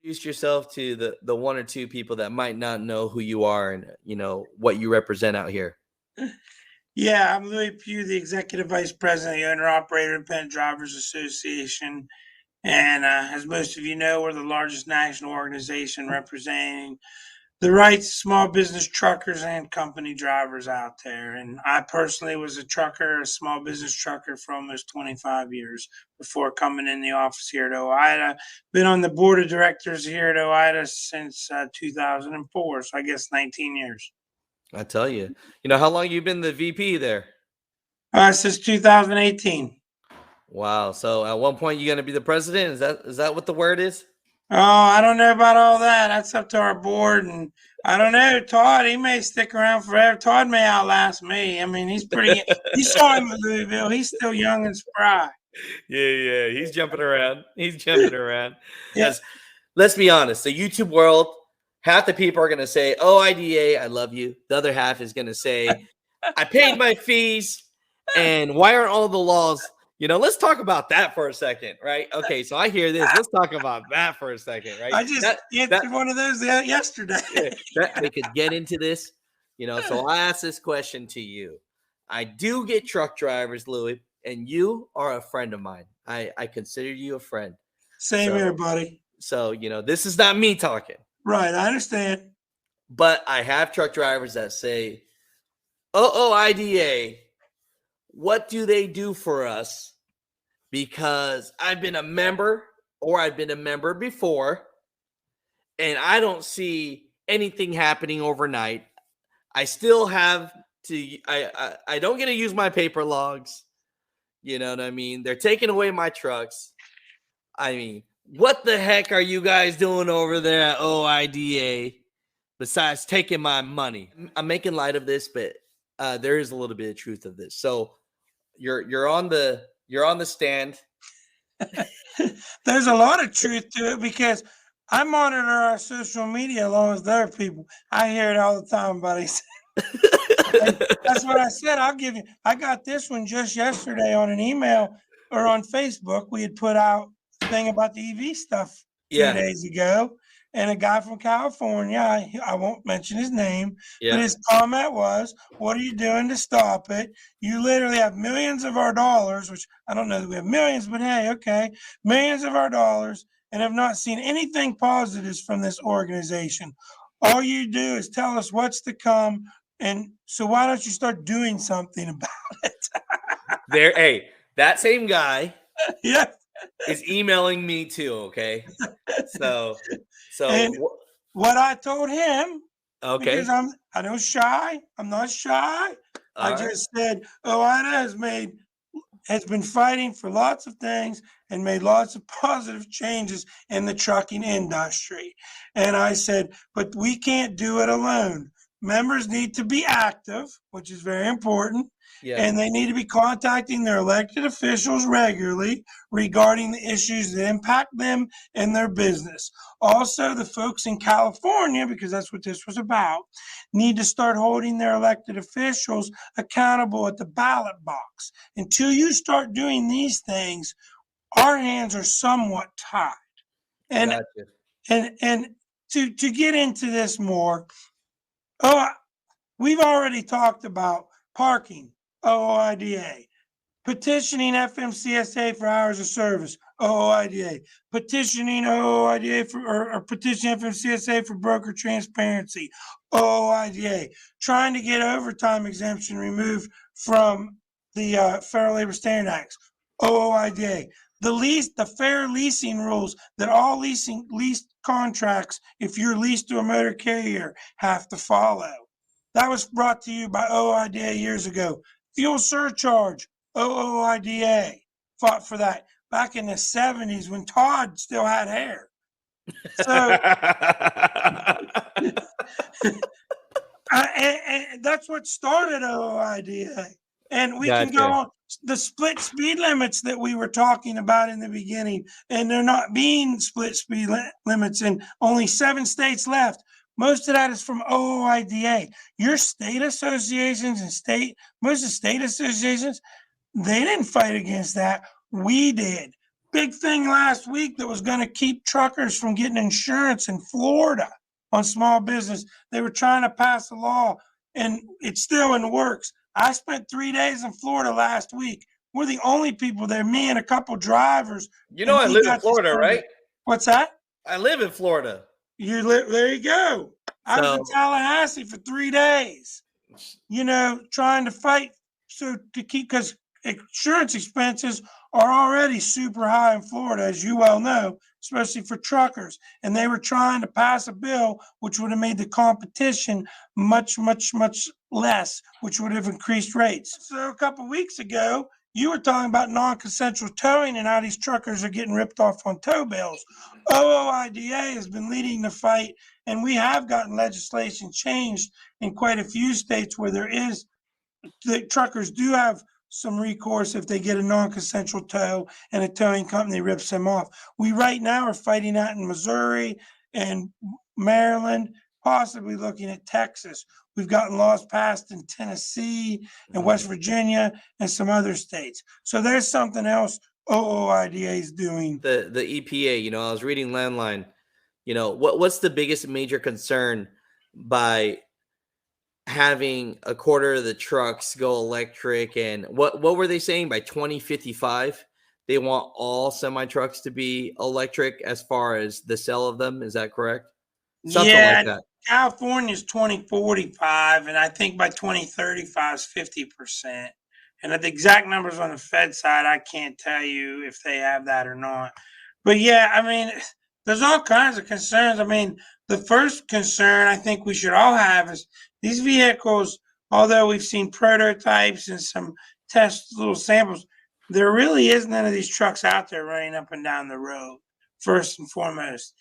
introduce yourself to the one or two people that might not know who you are and what you represent out here. Yeah, I'm Louis Pugh, the Executive Vice President of the Owner-Operator Independent Drivers Association. And as most of you know, we're the largest national organization representing the rights of small business truckers and company drivers out there. And I personally was a trucker, a small business trucker for almost 25 years before coming in the office here at OOIDA. Been on the board of directors here at OOIDA since 2004, so I guess 19 years. I tell you, how long you been the VP there? Since 2018. Wow. So at one point you're going to be the president. Is that what the word is? Oh, I don't know about all that. That's up to our board. And I don't know, Todd, he may stick around forever. Todd may outlast me. I mean, he's pretty, you saw him at Louisville. He's still young and spry. Yeah. He's jumping around. Yeah. Let's be honest. The YouTube world, half the people are going to say, OOIDA, I love you. The other half is going to say, I paid my fees. And why aren't all the laws? Let's talk about that for a second, right? Okay, so I hear this. Let's talk about that for a second, right? I just answered one of those yesterday. We could get into this, so I ask this question to you. I do get truck drivers, Louis, and you are a friend of mine. I consider you a friend. Same here, buddy. So, this is not me talking. Right, I understand. But I have truck drivers that say, OOIDA, what do they do for us? Because I've been a member or I've been a member before, and I don't see anything happening overnight. I still have to, I don't get to use my paper logs. You know what I mean? They're taking away my trucks. I mean, what the heck are you guys doing over there at OOIDA besides taking my money? I'm making light of this, but there is a little bit of truth of this. So you're on the stand. There's a lot of truth to it because I monitor our social media along with other people. I hear it all the time, buddy. That's what I said. I got this one just yesterday on an email or on Facebook. We had put out a thing about the EV stuff 2 days ago. And a guy from California, I won't mention his name, but his comment was, what are you doing to stop it? You literally have millions of our dollars, which I don't know that we have millions, but hey, okay, millions of our dollars, and have not seen anything positives from this organization. All you do is tell us what's to come, and so why don't you start doing something about it? Hey, that same guy is emailing me too, okay? So what I told him, okay, because I'm not shy. I just said OOIDA has been fighting for lots of things and made lots of positive changes in the trucking industry. And I said, but we can't do it alone. Members need to be active, which is very important. And they need to be contacting their elected officials regularly regarding the issues that impact them and their business. Also, the folks in California, because that's what this was about, need to start holding their elected officials accountable at the ballot box. Until you start doing these things, our hands are somewhat tied. And to get into this more, we've already talked about parking. OOIDA, petitioning FMCSA for hours of service, OOIDA, petitioning OOIDA or petitioning FMCSA for broker transparency, OOIDA, trying to get overtime exemption removed from the Federal Labor Standards Act, OOIDA, the fair leasing rules that all lease contracts, if you're leased to a motor carrier, have to follow. That was brought to you by OOIDA years ago. Fuel surcharge, OOIDA fought for that back in the 70s when Todd still had hair. So and that's what started OOIDA. And we can go on the split speed limits that we were talking about in the beginning, and they're not being split speed limits in only 7 states left. Most of that is from OOIDA. Your state associations and most of the state associations, they didn't fight against that. We did. big thing last week that was going to keep truckers from getting insurance in Florida on small business. They were trying to pass a law, and it's still in the works. I spent 3 days in Florida last week. We're the only people there, me and a couple drivers. You know, I live in Florida, suspended. right? What's that? I live in Florida. You live there. You go. I was in Tallahassee for 3 days. You know, trying to fight to keep, because insurance expenses are already super high in Florida, as you well know, especially for truckers. And they were trying to pass a bill which would have made the competition much, much, much less, which would have increased rates. So a couple of weeks ago, you were talking about non-consensual towing and how these truckers are getting ripped off on tow bills. OOIDA has been leading the fight, and we have gotten legislation changed in quite a few states where the truckers do have some recourse if they get a non-consensual tow and a towing company rips them off. We right now are fighting that in Missouri and Maryland, possibly looking at Texas. We've gotten laws passed in Tennessee and West Virginia and some other states. So there's something else OOIDA is doing. The EPA, you know, I was reading Landline, you know, what's the biggest major concern by having a quarter of the trucks go electric? And what were they saying by 2055? They want all semi trucks to be electric as far as the sale of them. Is that correct? Something like that. California's 2045, and I think by 2035 is 50%. And the exact numbers on the Fed side, I can't tell you if they have that or not. But yeah, I mean, there's all kinds of concerns. I mean, the first concern I think we should all have is these vehicles, although we've seen prototypes and some test little samples, there really is none of these trucks out there running up and down the road, first and foremost.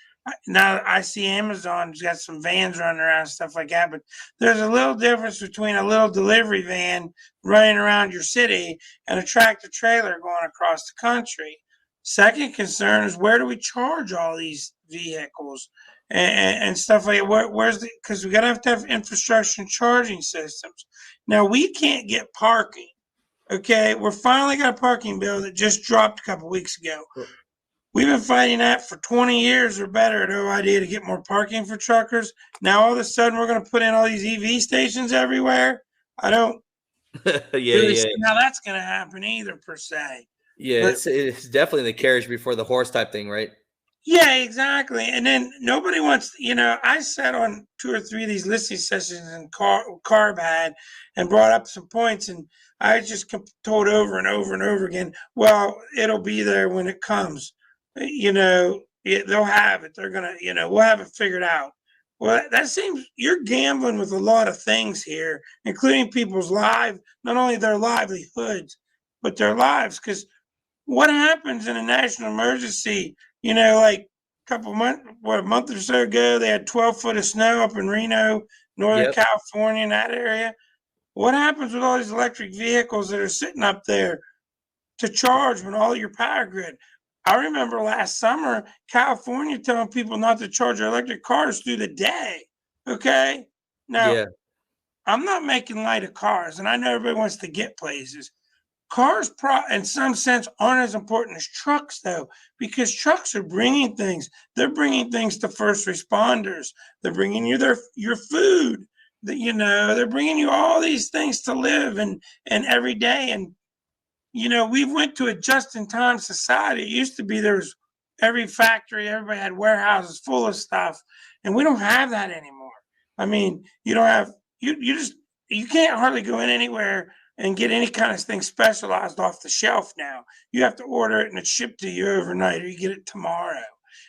Now I see Amazon's got some vans running around and stuff like that, but there's a little difference between a little delivery van running around your city and a tractor trailer going across the country. Second concern is, where do we charge all these vehicles and stuff like that? Where's the, because we gotta have to have infrastructure and charging systems. Now we can't get parking. Okay, we're finally got a parking bill that just dropped a couple weeks ago. We've been fighting that for 20 years or better at OOIDA to get more parking for truckers. Now all of a sudden we're going to put in all these EV stations everywhere. I don't really see how that's going to happen either, per se. Yeah, but it's definitely the carriage before the horse type thing, right? Yeah, exactly. And then nobody wants, you know, I sat on 2 or 3 of these listening sessions and Carb had and brought up some points, and I just told over and over and over again, well, it'll be there when it comes. You know, they'll have it. They're going to, you know, we'll have it figured out. Well, that seems you're gambling with a lot of things here, including people's lives, not only their livelihoods, but their lives. Because what happens in a national emergency? You know, like a month or so ago, they had 12 foot of snow up in Reno, Northern California, in that area. What happens with all these electric vehicles that are sitting up there to charge when all your power grid? I remember last summer, California telling people not to charge their electric cars through the day. Okay. Now, I'm not making light of cars, and I know everybody wants to get places. Cars, in some sense, aren't as important as trucks, though, because trucks are bringing things. They're bringing things to first responders. They're bringing you your food. You know, they're bringing you all these things to live and every day. And you know, we went to a just-in-time society. It used to be there was every factory, everybody had warehouses full of stuff, and we don't have that anymore. I mean, you don't have you can't hardly go in anywhere and get any kind of thing specialized off the shelf now. You have to order it and it's shipped to you overnight, or you get it tomorrow.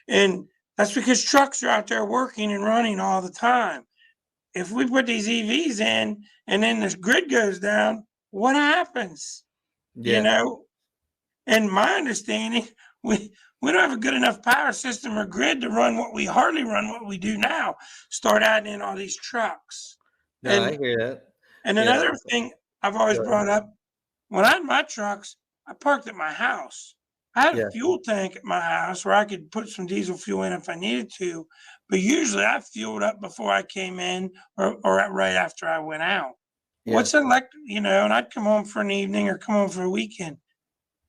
And that's because trucks are out there working and running all the time. If we put these EVs in and then this grid goes down, what happens? You know, and my understanding, we don't have a good enough power system or grid to run what we do now. Start adding in all these trucks. No, I hear that. And another thing I've always brought up, when I had my trucks, I parked at my house. I had a fuel tank at my house where I could put some diesel fuel in if I needed to, but usually I fueled up before I came in or right after I went out. What's electric, you know, and I'd come home for an evening or come home for a weekend.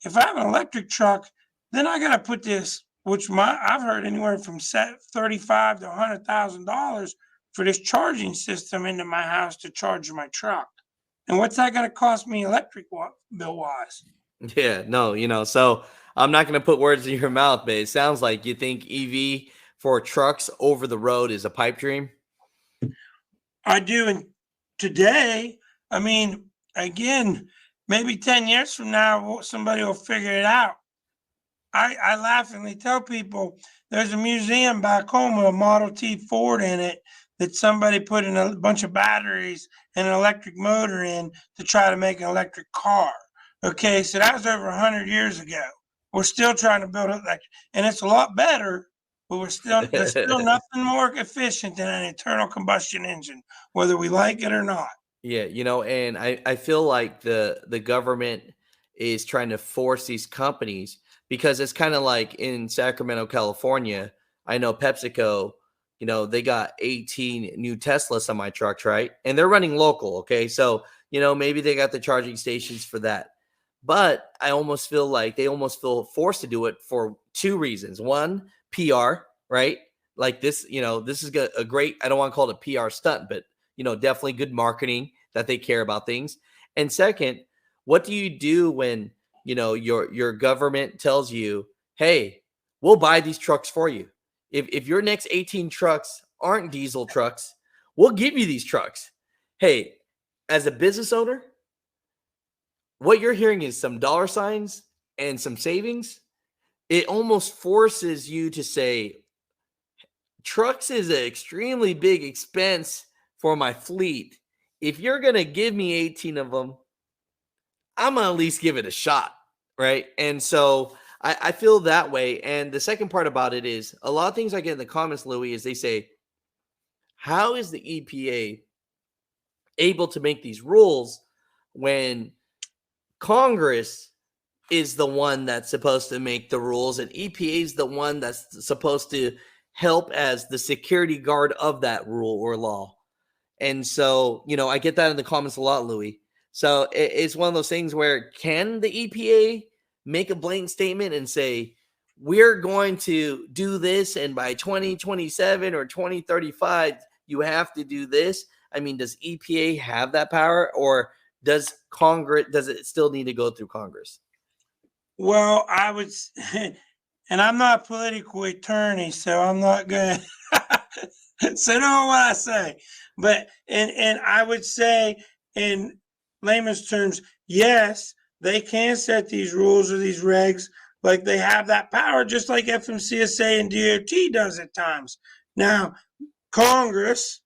If I have an electric truck, then I got to put this, which I've heard anywhere from $35,000 to $100,000 for this charging system into my house to charge my truck. And what's that going to cost me electric bill wise? Yeah, no, so I'm not going to put words in your mouth, but it sounds like you think EV for trucks over the road is a pipe dream. I do. And today, I mean, again, maybe 10 years from now, somebody will figure it out. I laughingly tell people there's a museum back home with a Model T Ford in it that somebody put in a bunch of batteries and an electric motor in to try to make an electric car. Okay, so that was over 100 years ago. We're still trying to build electric, and it's a lot better, but there's still nothing more efficient than an internal combustion engine, whether we like it or not. Yeah, and I feel like the government is trying to force these companies, because it's kind of like in Sacramento, California. I know PepsiCo, they got 18 new Teslas on my trucks, right? And they're running local, okay? So, maybe they got the charging stations for that. But I almost feel like they almost feel forced to do it for two reasons. One, PR, right? Like this, this is a great, I don't want to call it a PR stunt, but definitely good marketing that they care about things. And second, what do you do when, your government tells you, hey, we'll buy these trucks for you. If your next 18 trucks aren't diesel trucks, we'll give you these trucks. Hey, as a business owner, what you're hearing is some dollar signs and some savings. It almost forces you to say, trucks is an extremely big expense for my fleet. If you're going to give me 18 of them, I'm going to at least give it a shot, right? And so I feel that way. And the second part about it is a lot of things I get in the comments, Louis, is they say, how is the EPA able to make these rules when Congress is the one that's supposed to make the rules and EPA is the one that's supposed to help as the security guard of that rule or law? And so, I get that in the comments a lot, Louis. So it's one of those things where, can the EPA make a blatant statement and say, we're going to do this, and by 2027 or 2035, you have to do this? I mean, does EPA have that power, or does it still need to go through Congress? Well, I would, and I'm not a political attorney, so I'm not going to say no what I say. But, and I would say in layman's terms, yes, they can set these rules or these regs, like they have that power, just like FMCSA and DOT does at times. Now, Congress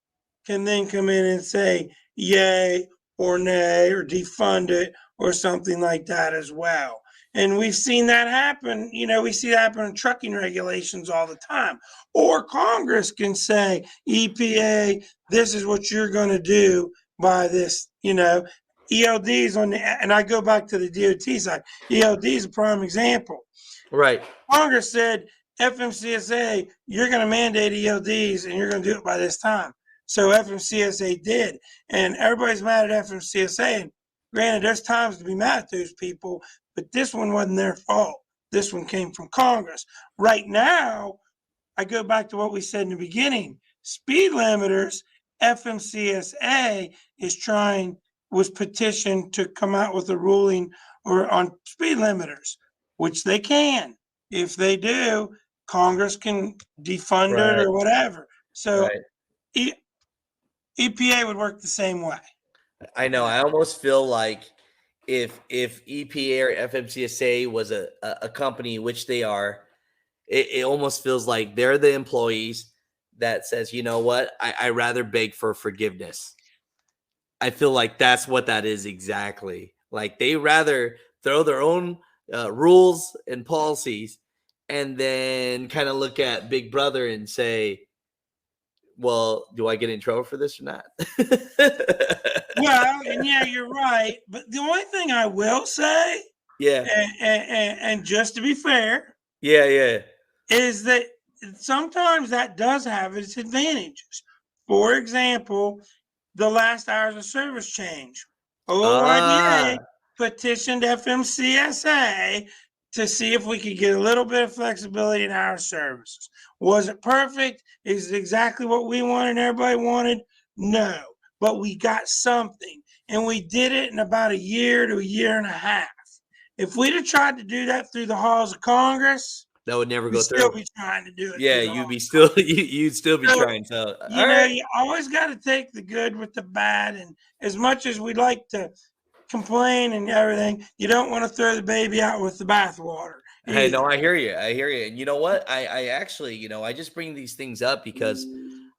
can then come in and say yay or nay or defund it or something like that as well. And we've seen that happen. We see that happen in trucking regulations all the time. Or Congress can say, EPA, this is what you're going to do by this, ELDs and I go back to the DOT side. ELD is a prime example. Right. Congress said, FMCSA, you're going to mandate ELDs and you're going to do it by this time. So FMCSA did. And everybody's mad at FMCSA. And granted, there's times to be mad at those people, but this one wasn't their fault. This one came from Congress. Right now, I go back to what we said in the beginning. Speed limiters, FMCSA was petitioned to come out with a ruling or on speed limiters, which they can. If they do, Congress can defund it or whatever. So EPA would work the same way. I know. I almost feel like if EPA or FMCSA was a company, which they are, it almost feels like they're the employees that says, you know what, I rather beg for forgiveness. I feel like that's what that is exactly. Like they rather throw their own rules and policies and then kind of look at Big Brother and say, well, do I get in trouble for this or not? Well, and yeah, you're right. But the only thing I will say, and just to be fair, is that sometimes that does have its advantages. For example, the last hours of service change. OOIDA petitioned FMCSA to see if we could get a little bit of flexibility in our services. Was it perfect? Is it exactly what we wanted and everybody wanted? No, but we got something, and we did it in about a year to a year and a half. If we'd have tried to do that through the halls of Congress, that would never we'd go still through. be trying to do it. Yeah, Through the you'd halls be of still Congress. you'd still be So, trying. So you know, you always got to take the good with the bad, and as much as we'd like to complain and everything, you don't want to throw the baby out with the bathwater. Hey, no, I hear you. I hear you. And you know what? I actually, I just bring these things up because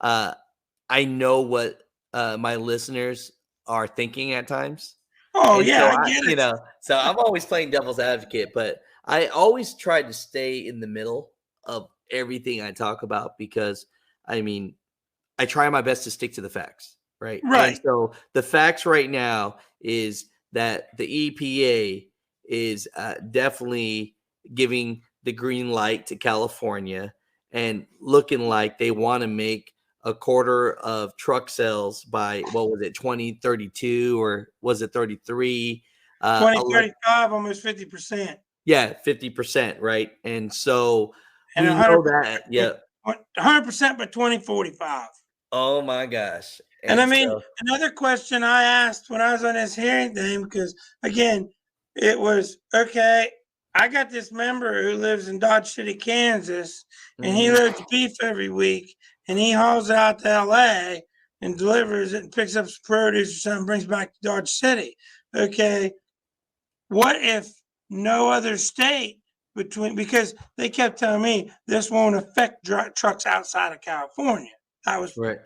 I know what my listeners are thinking at times. Oh, And yeah, so I get it. so I'm always playing devil's advocate, but I always try to stay in the middle of everything I talk about because I mean, I try my best to stick to the facts, right? And Right. so the facts right now is that the EPA is definitely giving the green light to California and looking like they want to make a quarter of truck sales by, what was it, 2032 or was it 33? 2035, almost 50%. Yeah, 50%, right? And so And we 100%, know that. Yeah. 100% by 2045. Oh my gosh. And I And mean, so another question I asked when I was on this hearing thing, because again, it was okay. I got this member who lives in Dodge City, Kansas, and he mhm. loads beef every week, and he hauls it out to LA and delivers it and picks up some produce or something, brings back to Dodge City. Okay, what if no other state because they kept telling me this won't affect trucks outside of California. That was Right.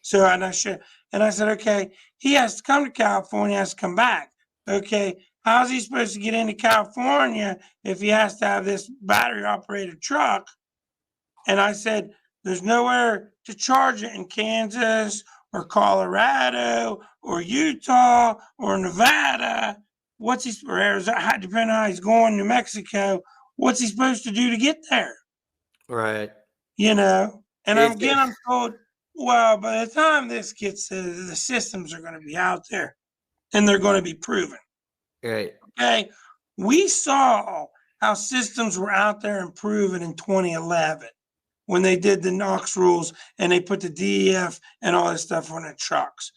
so, and I said, okay, he has to come to California, has to come back. Okay, how's he supposed to get into California if he has to have this battery operated truck? And I said, there's nowhere to charge it in Kansas or Colorado or Utah or Nevada. What's he or Arizona? Depending on how he's going, New Mexico. What's he supposed to do to get there? Right. You know, and It's again, I'm told, well, by the time this gets the systems are going to be out there and they're going to be proven. right. Okay. We saw how systems were out there and proven in 2011 when they did the NOx rules and they put the DEF and all this stuff on the trucks.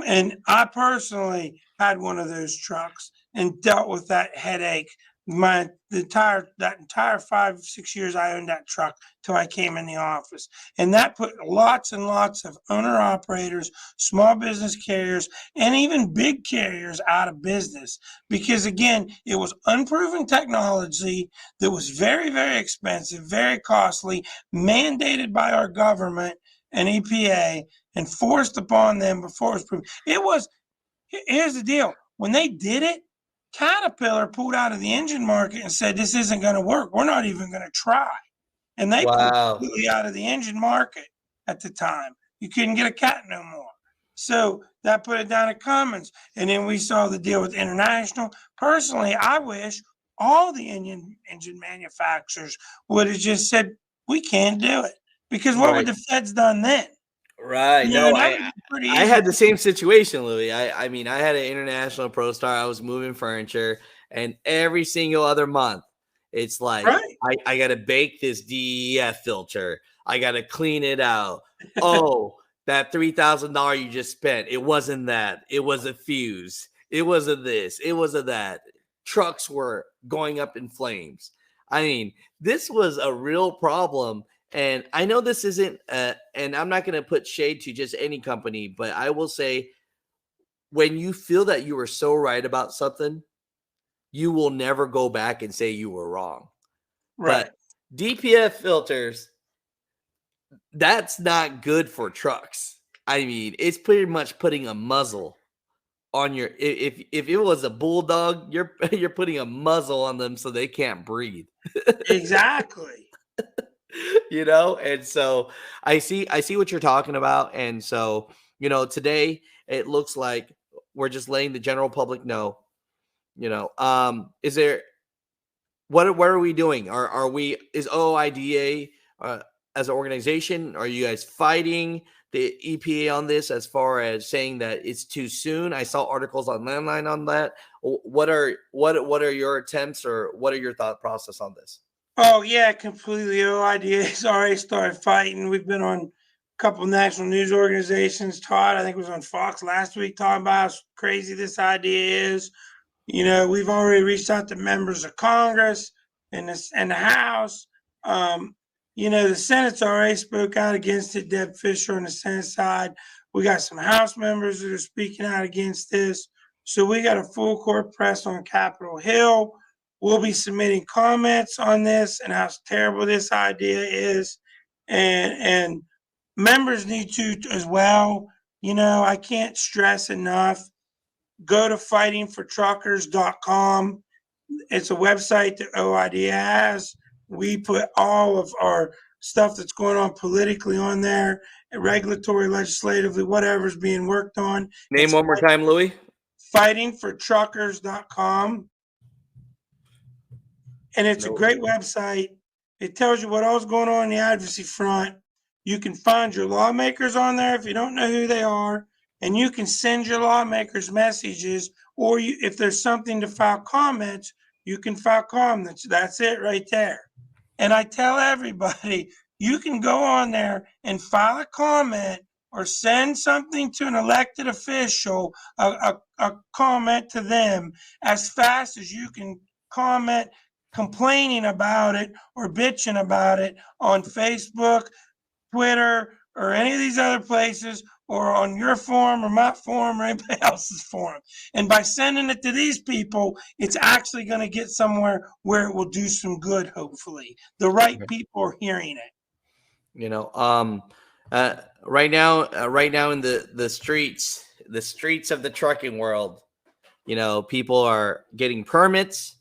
And I personally had one of those trucks and dealt with that headache that entire 5-6 years I owned that truck till I came in the office. And that put lots and lots of owner operators, small business carriers, and even big carriers out of business because again, it was unproven technology that was very, very expensive, very costly, mandated by our government and EPA and forced upon them before it was proven. Here's the deal. When they did it, Caterpillar pulled out of the engine market and said, this isn't going to work. We're not even going to try. And they pulled Wow. completely out of the engine market at the time. You couldn't get a cat no more. So that put it down to Cummins. And then we saw the deal with International. Personally, I wish all the engine manufacturers would have just said, we can't do it. Because what would Right. the feds done then? Right. You know, No, that would be pretty I easy. had the same situation, Louis. I mean, I had an International Pro Star. I was moving furniture, and every single other month, it's like Right. I got to bake this DEF filter. I got to clean it out. Oh, that $3,000 you just spent. It wasn't that. It was a fuse. It wasn't this. It wasn't that. Trucks were going up in flames. I mean, this was a real problem. And I know this isn't, and I'm not going to put shade to just any company, but I will say when you feel that you were so right about something, you will never go back and say you were wrong. Right. But DPF filters, that's not good for trucks. I mean, it's pretty much putting a muzzle on your, if it was a bulldog, you're putting a muzzle on them so they can't breathe. Exactly. And so I see what you're talking about. And so, today it looks like we're just letting the general public know, is there, what are we doing? Is OOIDA as an organization, are you guys fighting the EPA on this as far as saying that it's too soon? I saw articles on Landline on that. What are your attempts, or what are your thought process on this? Oh yeah, completely. OOIDAs already started fighting. We've been on a couple national news organizations. Todd, I think, was on Fox last week talking about how crazy this idea is. You know, we've already reached out to members of Congress and the House. You know, the Senate's already spoke out against it. Deb Fisher on the Senate side. We got some House members that are speaking out against this. So we got a full court press on Capitol Hill. We'll be submitting comments on this and how terrible this idea is. And members need to as well. You know, I can't stress enough. Go to fightingfortruckers.com. It's a website that OOIDA has. We put all of our stuff that's going on politically on there, regulatory, legislatively, whatever's being worked on. Name one more time, Louis. Fightingfortruckers.com. And it's a great website. It tells you what all's going on in the advocacy front. You can find your lawmakers on there if you don't know who they are, and you can send your lawmakers messages, or if there's something to file comments, you can file comments. That's it right there. And I tell everybody, you can go on there and file a comment or send something to an elected official, a comment to them as fast as you can comment complaining about it or bitching about it on Facebook, Twitter, or any of these other places, or on your forum or my forum or anybody else's forum. And by sending it to these people, it's actually going to get somewhere where it will do some good, hopefully. The right people are hearing it. You know, right now in the streets of the trucking world, you know, people are getting permits.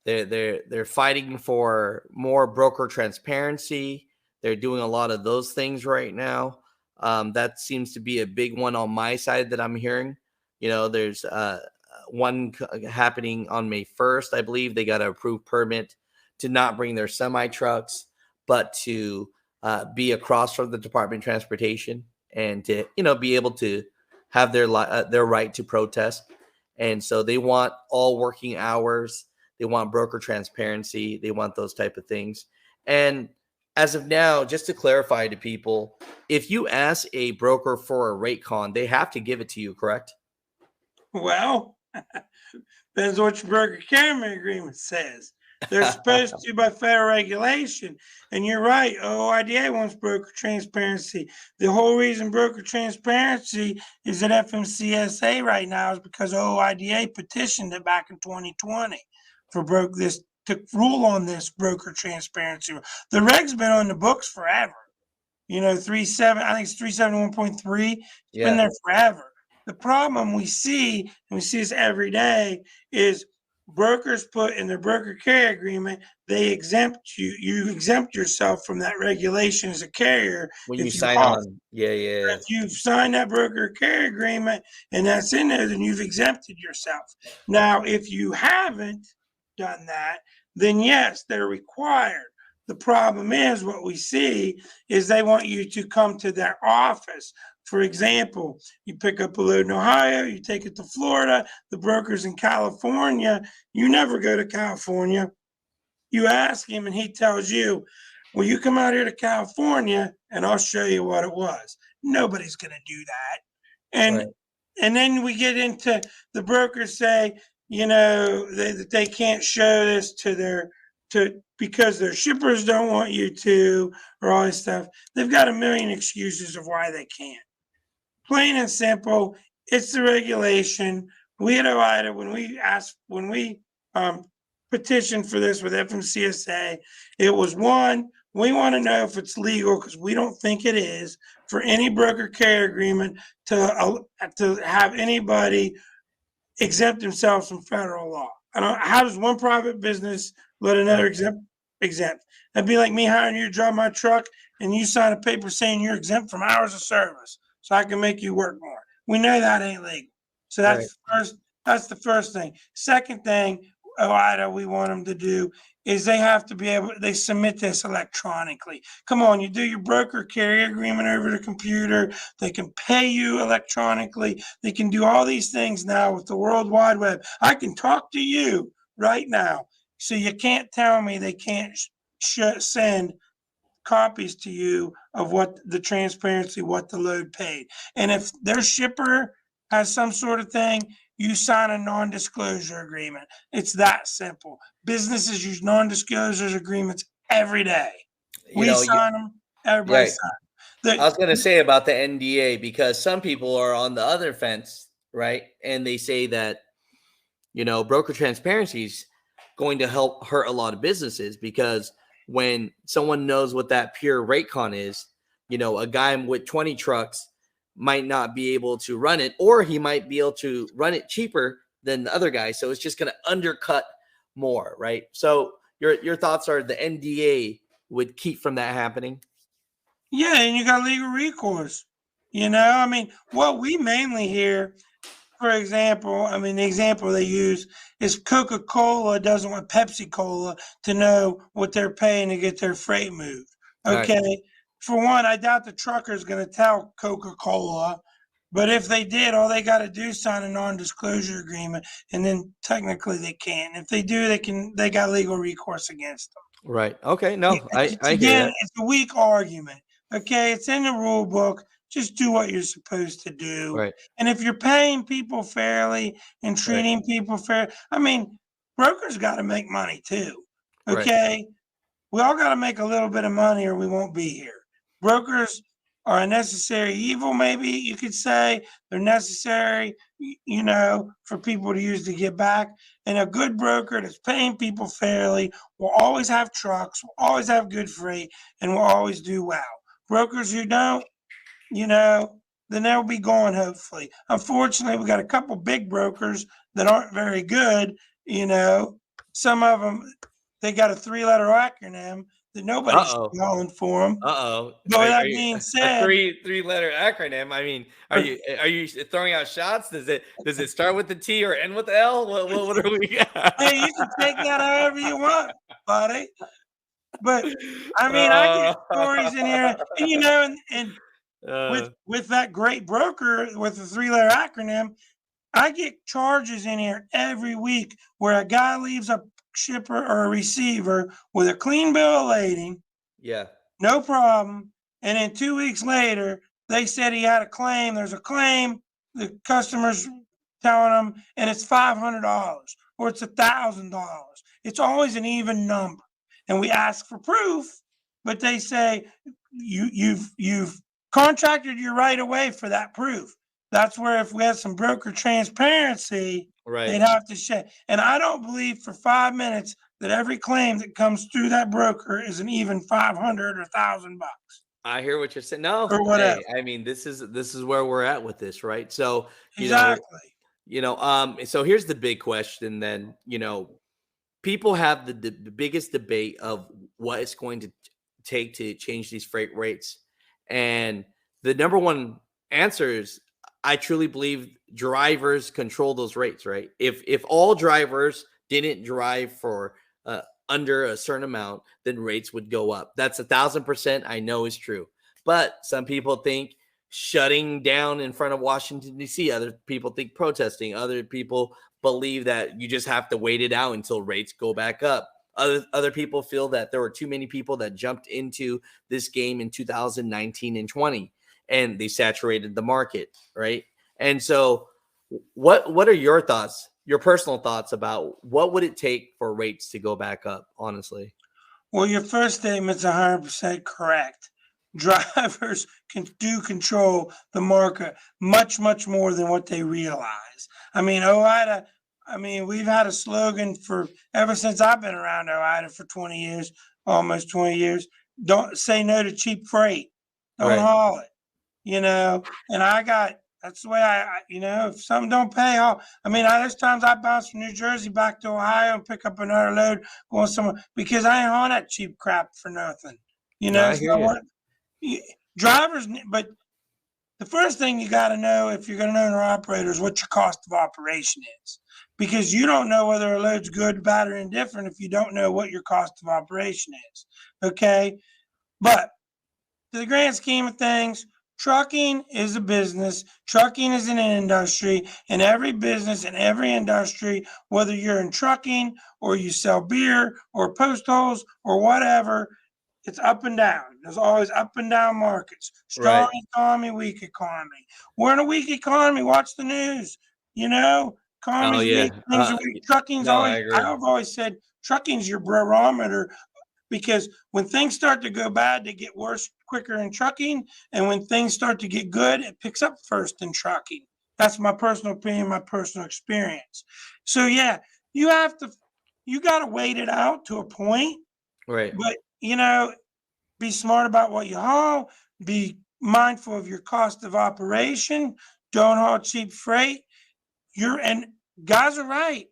They're fighting for more broker transparency. They're doing a lot of those things right now. That seems to be a big one on my side that I'm hearing. You know, there's one happening on May 1st. I believe they got an approved permit to not bring their semi trucks, but to be across from the Department of Transportation and to, you know, be able to have their right to protest. And so they want all working hours. They want broker transparency. They want those type of things. And as of now, just to clarify to people, if you ask a broker for a rate con, they have to give it to you, correct? Well, depends what your broker carrier agreement says. They're supposed to by federal regulation. And you're right, OOIDA wants broker transparency. The whole reason broker transparency is at FMCSA right now is because OOIDA petitioned it back in 2020 for to rule on this broker transparency. The reg's been on the books forever. You know, I think it's 371.3. It's been there forever. The problem we see, and we see this every day, is brokers put in their broker carrier agreement, they exempt you. You exempt yourself from that regulation as a carrier when you sign on. Yeah. If you've signed that broker carrier agreement and that's in there, then you've exempted yourself. Now, if you haven't done that, then yes, they're required. The problem is what we see is they want you to come to their office. For example, you pick up a load in Ohio, you take it to Florida, the broker's in California, you never go to California. You ask him and he tells you, well, you come out here to California and I'll show you what it was. Nobody's going to do that. And then we get into the brokers say, you know, they can't show this because their shippers don't want you to, or all this stuff. They've got a million excuses of why they can't. Plain and simple, it's the regulation. We at OOIDA, when we petitioned for this with FMCSA, it was one, we want to know if it's legal because we don't think it is for any broker carrier agreement to have anybody exempt themselves from federal law. How does one private business let another exempt? That'd be like me hiring you to drive my truck and you sign a paper saying you're exempt from hours of service so I can make you work more. We know that ain't legal. So that's the first thing. Second thing, OOIDA we want them to do is they have to be able, they submit this electronically. Come on, you do your broker carrier agreement over the computer. They can pay you electronically. They can do all these things now with the World Wide Web. I can talk to you right now. So you can't tell me they can't send copies to you of what the transparency, what the load paid. And if their shipper has some sort of thing, you sign a non-disclosure agreement. It's that simple. Businesses use non-disclosure agreements every day. We sign them, everybody signs them. I was going to say about the NDA, because some people are on the other fence, right? And they say that, broker transparency is going to help hurt a lot of businesses, because when someone knows what that pure rate con is, a guy with 20 trucks might not be able to run it, or he might be able to run it cheaper than the other guy. So it's just going to undercut more, right? So your thoughts are the NDA would keep from that happening? Yeah, and you got legal recourse. What we mainly hear, for example, the example they use is Coca-Cola doesn't want Pepsi-Cola to know what they're paying to get their freight moved. Okay. Right. For one, I doubt the trucker is going to tell Coca-Cola, but if they did, all they got to do is sign a non-disclosure agreement, and then technically they can. If they do, they got legal recourse against them. Right. Okay. No, I hear that. It's a weak argument. Okay. It's in the rule book. Just do what you're supposed to do. Right. And if you're paying people fairly and treating people fair, brokers got to make money too. Okay. Right. We all got to make a little bit of money or we won't be here. Brokers are a necessary evil, maybe you could say. They're necessary, for people to use to get back. And a good broker that's paying people fairly will always have trucks, will always have good freight, and will always do well. Brokers who don't, then they'll be gone, hopefully. Unfortunately, we got a couple big brokers that aren't very good. Some of them, they got a 3-letter acronym that nobody's calling for them. But with that being said, a three-letter acronym. Are you throwing out shots? Does it start with the T or end with the L? What are we got? Hey, you can take that however you want, buddy. But I get stories in here, and with that great broker with the 3-letter acronym, I get charges in here every week where a guy leaves a shipper or a receiver with a clean bill of lading. Yeah. No problem. And then 2 weeks later, they said he had a claim. There's a claim. The customer's telling them, and it's $500 or it's $1,000. It's always an even number. And we ask for proof, but they say you've contracted your right away for that proof. That's where if we had some broker transparency, they'd have to share. And I don't believe for 5 minutes that every claim that comes through that broker is an even $500 or $1,000. I hear what you're saying. No, or whatever. This is where we're at with this, right? So exactly. So here's the big question. Then people have the biggest debate of what it's going to take to change these freight rates, and the number one answer is, I truly believe drivers control those rates, right? If all drivers didn't drive for under a certain amount, then rates would go up. That's 1,000% I know is true. But some people think shutting down in front of Washington, D.C. Other people think protesting. Other people believe that you just have to wait it out until rates go back up. Other people feel that there were too many people that jumped into this game in 2019 and 20. And they saturated the market, right? And so what are your thoughts, your personal thoughts about what would it take for rates to go back up, honestly? Well, your first statement's 100% correct. Drivers do control the market much, much more than what they realize. OOIDA, we've had a slogan ever since I've been around OOIDA for 20 years, almost 20 years. Don't say no to cheap freight. Don't haul it. And that's the way if something don't pay, there's times I bounce from New Jersey back to Ohio and pick up another load going somewhere because I ain't hauling that cheap crap for nothing. Drivers, but the first thing you got to know if you're going to own or operator is what your cost of operation is, because you don't know whether a load's good, bad, or indifferent if you don't know what your cost of operation is. Okay, but to the grand scheme of things, trucking is a business. Trucking is an industry, and every business and every industry, whether you're in trucking or you sell beer or post holes or whatever, it's up and down. There's always up and down markets. Strong economy, weak economy. We're in a weak economy. Watch the news. You know, economy's weak, things are weak. Trucking's no, always, I agree. I've always said trucking's your barometer, because when things start to go bad, they get worse quicker in trucking. And when things start to get good, it picks up first in trucking. That's my personal opinion, my personal experience. So yeah, you got to wait it out to a point. Right. But, be smart about what you haul. Be mindful of your cost of operation. Don't haul cheap freight. And guys are right.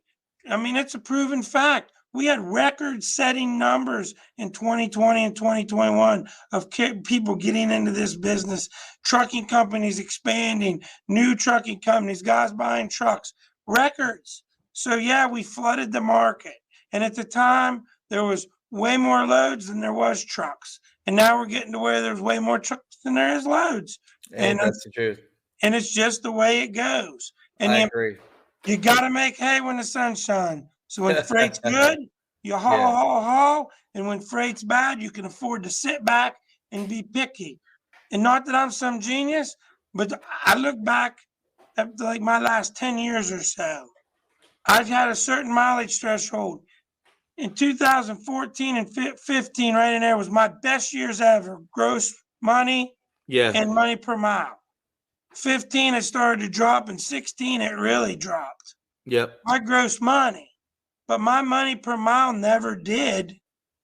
I mean, it's a proven fact. We had record-setting numbers in 2020 and 2021 of people getting into this business, trucking companies expanding, new trucking companies, guys buying trucks, records. So yeah, we flooded the market. And at the time, there was way more loads than there was trucks. And now we're getting to where there's way more trucks than there is loads. And that's the truth. And it's just the way it goes. And I agree. You got to make hay when the sun shines. So when freight's good, you haul. And when freight's bad, you can afford to sit back and be picky. And not that I'm some genius, but I look back at like my last 10 years or so. I've had a certain mileage threshold. In 2014 and 15, right in there was my best years ever. Gross money and money per mile. 15, it started to drop, and 16, it really dropped. Yep. My gross money, but my money per mile never did,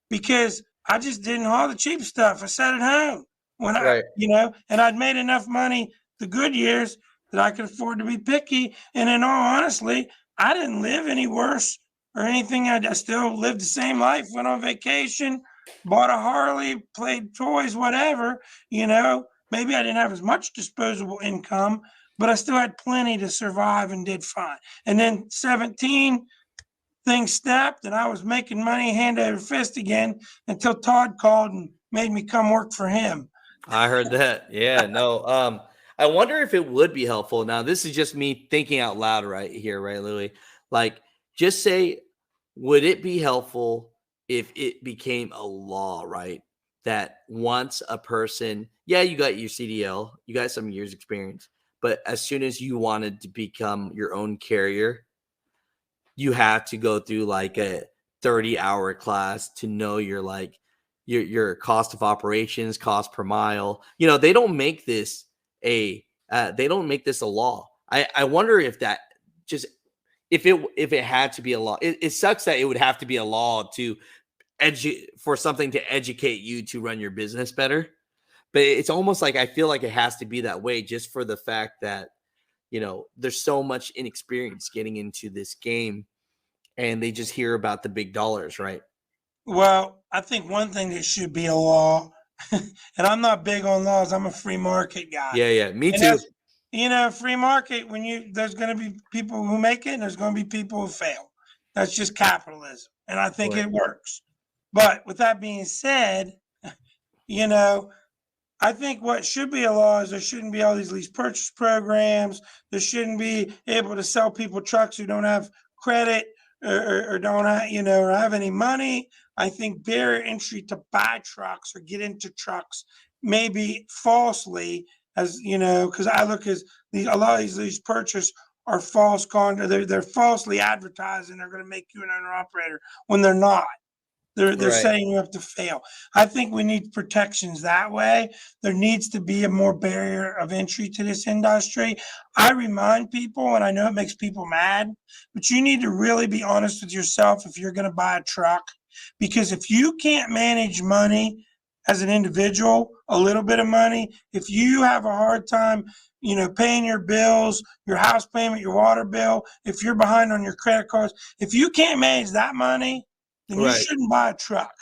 because I just didn't haul the cheap stuff. I sat at home when and I'd made enough money the good years that I could afford to be picky. And in all honesty, I didn't live any worse or anything. I still lived the same life, went on vacation, bought a Harley, played toys, whatever, Maybe I didn't have as much disposable income, but I still had plenty to survive and did fine. And then 17, things snapped, and I was making money hand over fist again until Todd called and made me come work for him. I heard that. Yeah, no. I wonder if it would be helpful. Now, this is just me thinking out loud right here, right, Louie? Like, just say, would it be helpful if it became a law, right? That once a person, you got your CDL, you got some years experience, but as soon as you wanted to become your own carrier, you have to go through like a 30-hour class to know your cost of operations, cost per mile. They don't make this a law. I wonder if that just if it had to be a law. It sucks that it would have to be a law to for something to educate you to run your business better. But it's almost like I feel like it has to be that way, just for the fact that, there's so much inexperience getting into this game, and they just hear about the big dollars, right? Well, I think one thing that should be a law, and I'm not big on laws, I'm a free market guy. Yeah, me too. Free market, there's going to be people who make it, and there's going to be people who fail. That's just capitalism, and I think it works. But with that being said, I think what should be a law is there shouldn't be all these lease purchase programs. There shouldn't be able to sell people trucks who don't have credit or don't have, or have any money. I think barrier entry to buy trucks or get into trucks, maybe falsely, as because I look as a lot of these purchases are false content. They're falsely advertising they're going to make you an owner operator when they're not. They're setting you up to fail. I think we need protections that way. There needs to be a more barrier of entry to this industry. I remind people, and I know it makes people mad, but you need to really be honest with yourself if you're going to buy a truck. Because if you can't manage money as an individual, a little bit of money, if you have a hard time, paying your bills, your house payment, your water bill, if you're behind on your credit cards, if you can't manage that money, then you shouldn't buy a truck.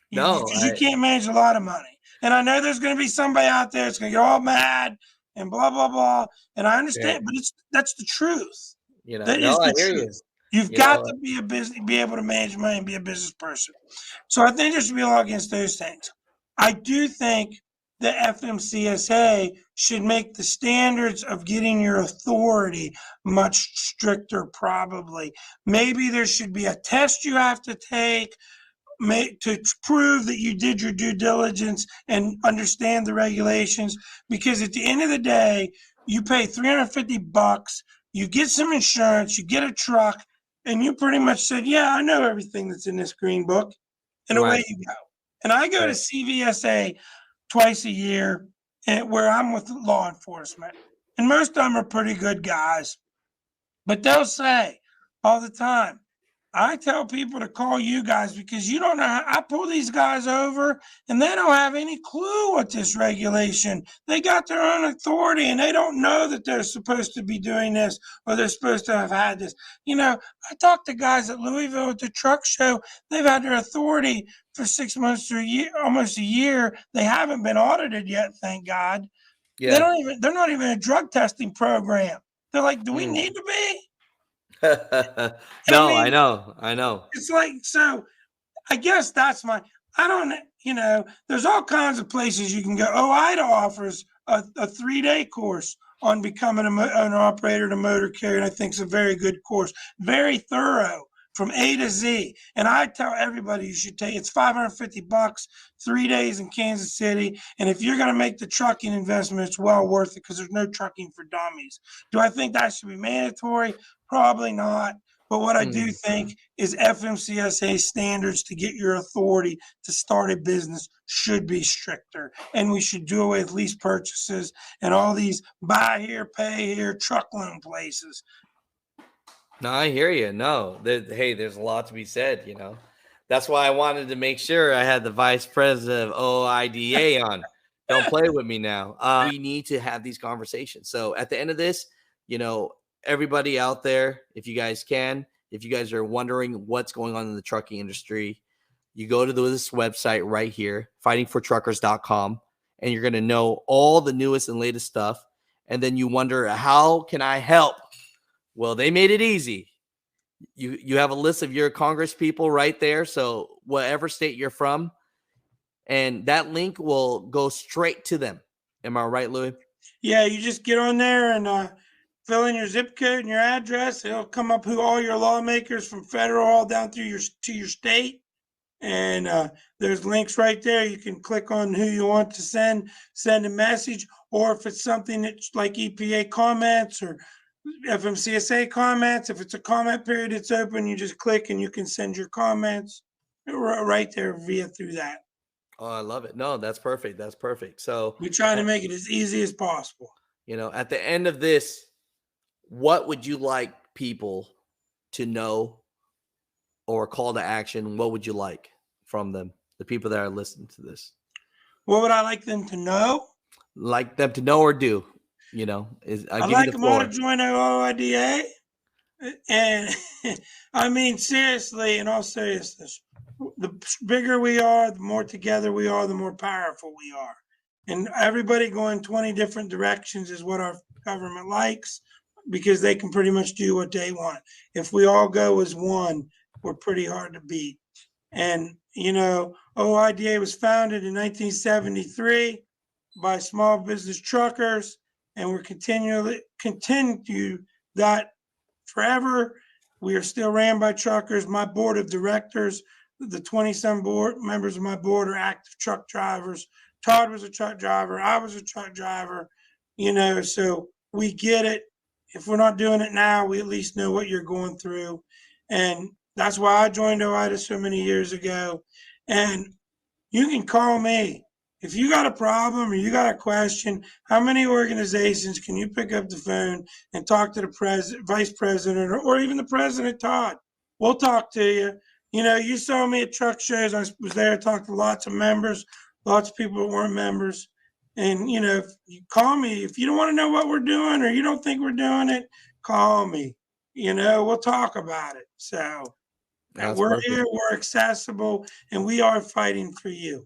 Because you can't manage a lot of money. And I know there's going to be somebody out there that's going to get all mad and blah, blah, blah. And I understand, but that's the truth. That is the truth. You've got to be able to manage money and be a business person. So I think there should be a law against those things. I do think the FMCSA should make the standards of getting your authority much stricter, probably. Maybe there should be a test you have to take to prove that you did your due diligence and understand the regulations. Because at the end of the day, you pay $350, you get some insurance, you get a truck, and you pretty much said, yeah, I know everything that's in this green book, and away you go. And I go to CVSA twice a year, where I'm with law enforcement, and most of them are pretty good guys, but they'll say all the time, I tell people to call you guys because you don't know how I pull these guys over and they don't have any clue what this regulation. They got their own authority and they don't know that they're supposed to be doing this or they're supposed to have had this. I talked to guys at Louisville at the truck show. They've had their authority for 6 months to a year, almost a year. They haven't been audited yet, thank God. Yeah. They're not even a drug testing program. They're like, do we need to be? No, I know. It's like, so I guess that's there's all kinds of places you can go. OOIDA offers a 3-day course on becoming an operator in a motor carrier, and I think it's a very good course, very thorough from A to Z. And I tell everybody you should take, it's $550, 3 days in Kansas City. And if you're going to make the trucking investment, it's well worth it because there's no trucking for dummies. Do I think that should be mandatory? Probably not. But what I do think is FMCSA standards to get your authority to start a business should be stricter. And we should do away with lease purchases and all these buy here, pay here, truck loan places. No, I hear you. No, there's a lot to be said, That's why I wanted to make sure I had the vice president of OOIDA on. Don't play with me now. We need to have these conversations. So at the end of this, everybody out there, if you guys are wondering what's going on in the trucking industry, you go to this website right here, fightingfortruckers.com, and you're going to know all the newest and latest stuff. And then you wonder, how can I help? Well, they made it easy. You have a list of your Congress people right there. So whatever state you're from, and that link will go straight to them. Am I right, Louis? Yeah, you just get on there and fill in your zip code and your address. It'll come up who all your lawmakers from federal all down through to your state. And there's links right there. You can click on who you want to send a message. Or if it's something that's like EPA comments or FMCSA comments, if it's a comment period, it's open. You just click and you can send your comments right there through that. Oh, I love it. No, that's perfect. So we try to make it as easy as possible. At the end of this, what would you like people to know or call to action? What would you like from them, the people that are listening to this? What would I like them to know? Like them to know or do? I'd like them all to join OOIDA. And I mean, seriously, in all seriousness, the bigger we are, the more together we are, the more powerful we are. And everybody going 20 different directions is what our government likes, because they can pretty much do what they want. If we all go as one, we're pretty hard to beat. And, OOIDA was founded in 1973 by small business truckers, and we're continue that forever. We are still ran by truckers. My board of directors, the 20-some board members of my board are active truck drivers. Todd was a truck driver. I was a truck driver, so we get it. If we're not doing it now, we at least know what you're going through. And that's why I joined OOIDA so many years ago. And you can call me. If you got a problem or you got a question, how many organizations can you pick up the phone and talk to the vice president or even the president, Todd? We'll talk to you. You saw me at truck shows. I was there, talked to lots of members, lots of people that weren't members. And, if you call me, if you don't want to know what we're doing or you don't think we're doing it, call me. We'll talk about it. So we're perfect. Here, we're accessible, and we are fighting for you.